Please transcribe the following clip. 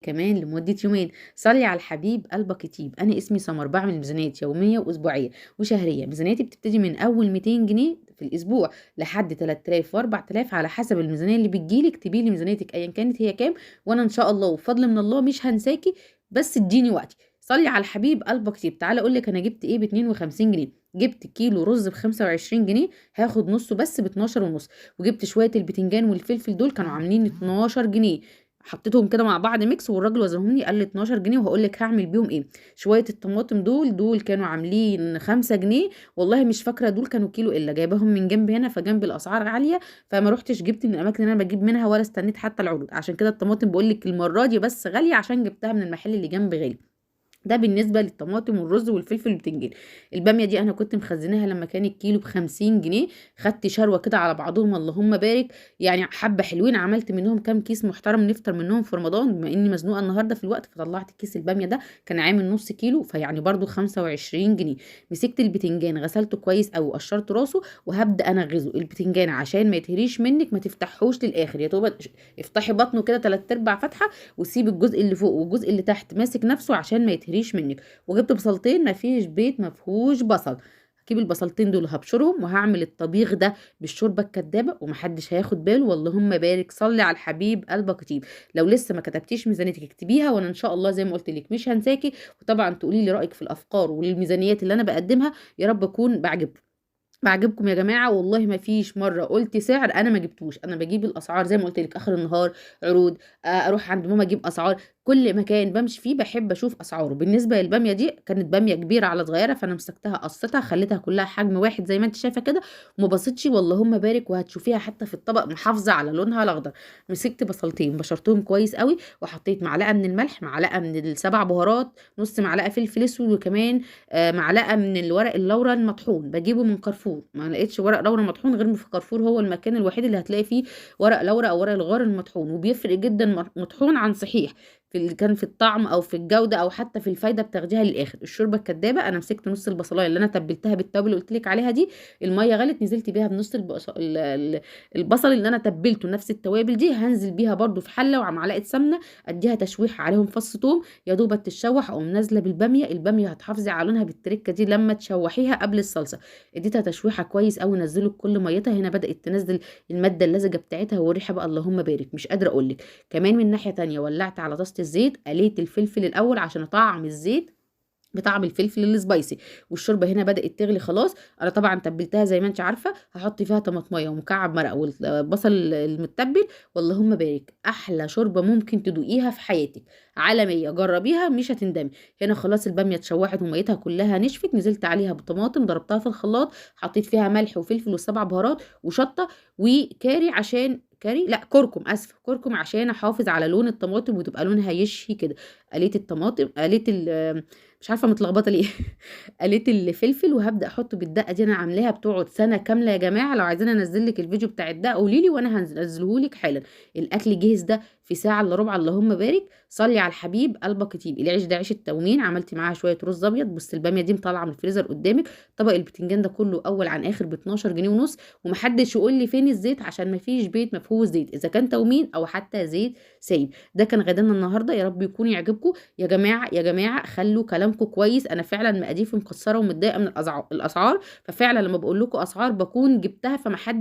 كمان لمدة يومين. صلي على الحبيب قلبك يطيب. أنا اسمي سمر، بعمل ميزانيات يومية وأسبوعية وشهرية. ميزانيتي بتبتدي من أول 200 جنيه في الأسبوع لحد 3000 و4000 على حسب الميزانية اللي بتجيلي. اكتبي لي ميزانيتك أيا كانت هي كام، وأنا إن شاء الله وبفضل من الله مش هنساكي، بس اديني وقتي. صلي على الحبيب قلبك يطيب. تعالى أقول لك أنا جبت إيه ب 52 جنيه. جبت كيلو رز ب 25 جنيه، هاخد نصه بس ب 12 ونص. وجبت شوية البتنجان والفلفل، دول كانوا عاملين 12 جنيه. حطيتهم كده مع بعض ميكس، والراجل وزنهم لي قال لي 12 جنيه، وهقول لك هعمل بيهم ايه. شويه الطماطم دول كانوا عاملين 5 جنيه. والله مش فاكره دول كانوا كيلو الا جايباهم من جنب هنا، فجنب الاسعار عاليه، فما روحتش جبت من الاماكن اللي انا بجيب منها ولا استنيت حتى العروض. عشان كده الطماطم بقول لك المره دي بس غاليه عشان جبتها من المحل اللي جنب غالي. ده بالنسبة للطماطم والرز والفلفل والبتنجان. البامية دي أنا كنت مخزناها لما كان الكيلو ب50 جنيه. خدت شروة كده على بعضهم اللهم بارك، يعني حبة حلوين. عملت منهم كام كيس محترم نفطر منهم في رمضان، بما إني مزنوقة النهاردة في الوقت، فطلعت كيس البامية ده كان عامل نص كيلو، فيعني برضو 25 جنيه. مسكت البتنجان غسلته كويس أوي وقشرت راسه، وهبدأ أنغزه. البتنجان عشان ما يتهريش منك ما تفتحوش للآخر، يا دوب افتحي بطنه كده 3/4 فتحة، وسيب الجزء اللي فوق والجزء اللي تحت ماسك نفسه عشان ما يتهريش منك. وجبت بصلتين، ما فيش بيت ما فيهوش بصل. هجيب البصلتين دول هبشرهم، وهعمل الطبيخ ده بالشوربه الكدابه ومحدش هياخد باله. واللهم بارك. صلي على الحبيب قلبك يطيب. لو لسه ما كتبتيش ميزانيتك اكتبيها، وانا ان شاء الله زي ما قلت لك مش هنساكي. وطبعا تقولي لي رايك في الافكار والميزانيات اللي انا بقدمها، يا رب اكون بعجبكم يا جماعه. والله ما فيش مره قلت سعر انا ما جبتوش. انا بجيب الاسعار زي ما قلت لك اخر النهار، عروض. اروح عند ماما اجيب اسعار. كل مكان بمشي فيه بحب اشوف اسعاره. بالنسبه للباميه دي كانت باميه كبيره على صغيره، فانا مسكتها قصتها خليتها كلها حجم واحد زي ما انت شايفه كده، وما بصيتش. واللهم بارك. وهتشوفيها حتى في الطبق محافظه على لونها الاخضر. مسكت بصلتين بشرتهم كويس قوي، وحطيت معلقه من الملح، معلقه من السبع بهارات، نص معلقه فلفل اسود، وكمان معلقه من الورق اللورا المطحون. بجيبه من كارفور، ما لقيتش ورق لورا مطحون غير في كارفور، هو المكان الوحيد اللي هتلاقي فيه ورق لورا او ورق الغار المطحون. وبيفرق جدا مطحون عن صحيح، في اللي كان في الطعم او في الجوده او حتى في الفايده بتاخديها للاخر. الشوربه الكدابه انا مسكت نص البصلايه اللي انا تبلتها بالتوابل اللي قلت لك عليها دي. الميه غلت، نزلت بيها بنص البصل اللي انا تبلته نفس التوابل دي. هنزل بيها برده في حله ومعلقه سمنه، اديها تشويح عليهم فص ثوم، يا دوبك تتشوح، اقوم نازله بالباميه. الباميه هتحافظي على لونها بالتركه دي لما تشوحيها قبل الصلصه. اديتها تشويحه كويس قوي، نزله بكل ميتها. هنا بدات تنزل الماده اللزجه بتاعتها، والريحه بقى اللهم بارك مش قادره اقول لك. كمان من ناحيه تانية ولعت على طاسه الزيت، قليت الفلفل الاول عشان اطعم الزيت بطعم الفلفل السبايسي. والشوربه هنا بدات تغلي خلاص. انا طبعا تبلتها زي ما انت عارفه، هحط فيها طماطميه ومكعب مرق والبصل المتبل. واللهم بارك، احلى شوربه ممكن تدوقيها في حياتك، عالميه. جربيها مش هتندمي. هنا خلاص الباميه اتشوحت وميتها كلها نشفت، نزلت عليها بطماطم ضربتها في الخلاط، حطيت فيها ملح وفلفل والسبع بهارات وشطه وكاري، عشان كاري لا كركم، اسفه كركم، عشان احافظ على لون الطماطم وتبقى لونها يشهي كده. قليت الطماطم، قليت مش عارفه متلخبطه ليه. قليت الفلفل، وهبدا احطه بالدقه دي. انا عاملاها بتقعد سنه كامله يا جماعه. لو عايزين انزل لك الفيديو بتاع الدقه قولي لي وانا هنزله لك حالا. الاكل جهز ده في ساعه الا ربع. اللهم بارك. صلي على الحبيب قلبك يطيب. العيش ده عيش التومين، عملت معاها شويه رز ابيض. بص الباميه دي مطلعه من الفريزر قدامك. طبق البتنجان ده كله اول عن اخر ب 12 جنيه ونص. ومحدش يقول لي فين الزيت، عشان ما فيش بيت ما فيهوش زيت، اذا كان تومين او حتى زيت سايب. ده كان غدانا النهارده، يا رب يكون يعجبكم. يا جماعه يا جماعه خلوا كلامكم كويس. انا فعلا مقاديفي مكسره ومتضايقه من الاسعار. ففعلا لما بقول لكم اسعار بكون جبتها، فما حد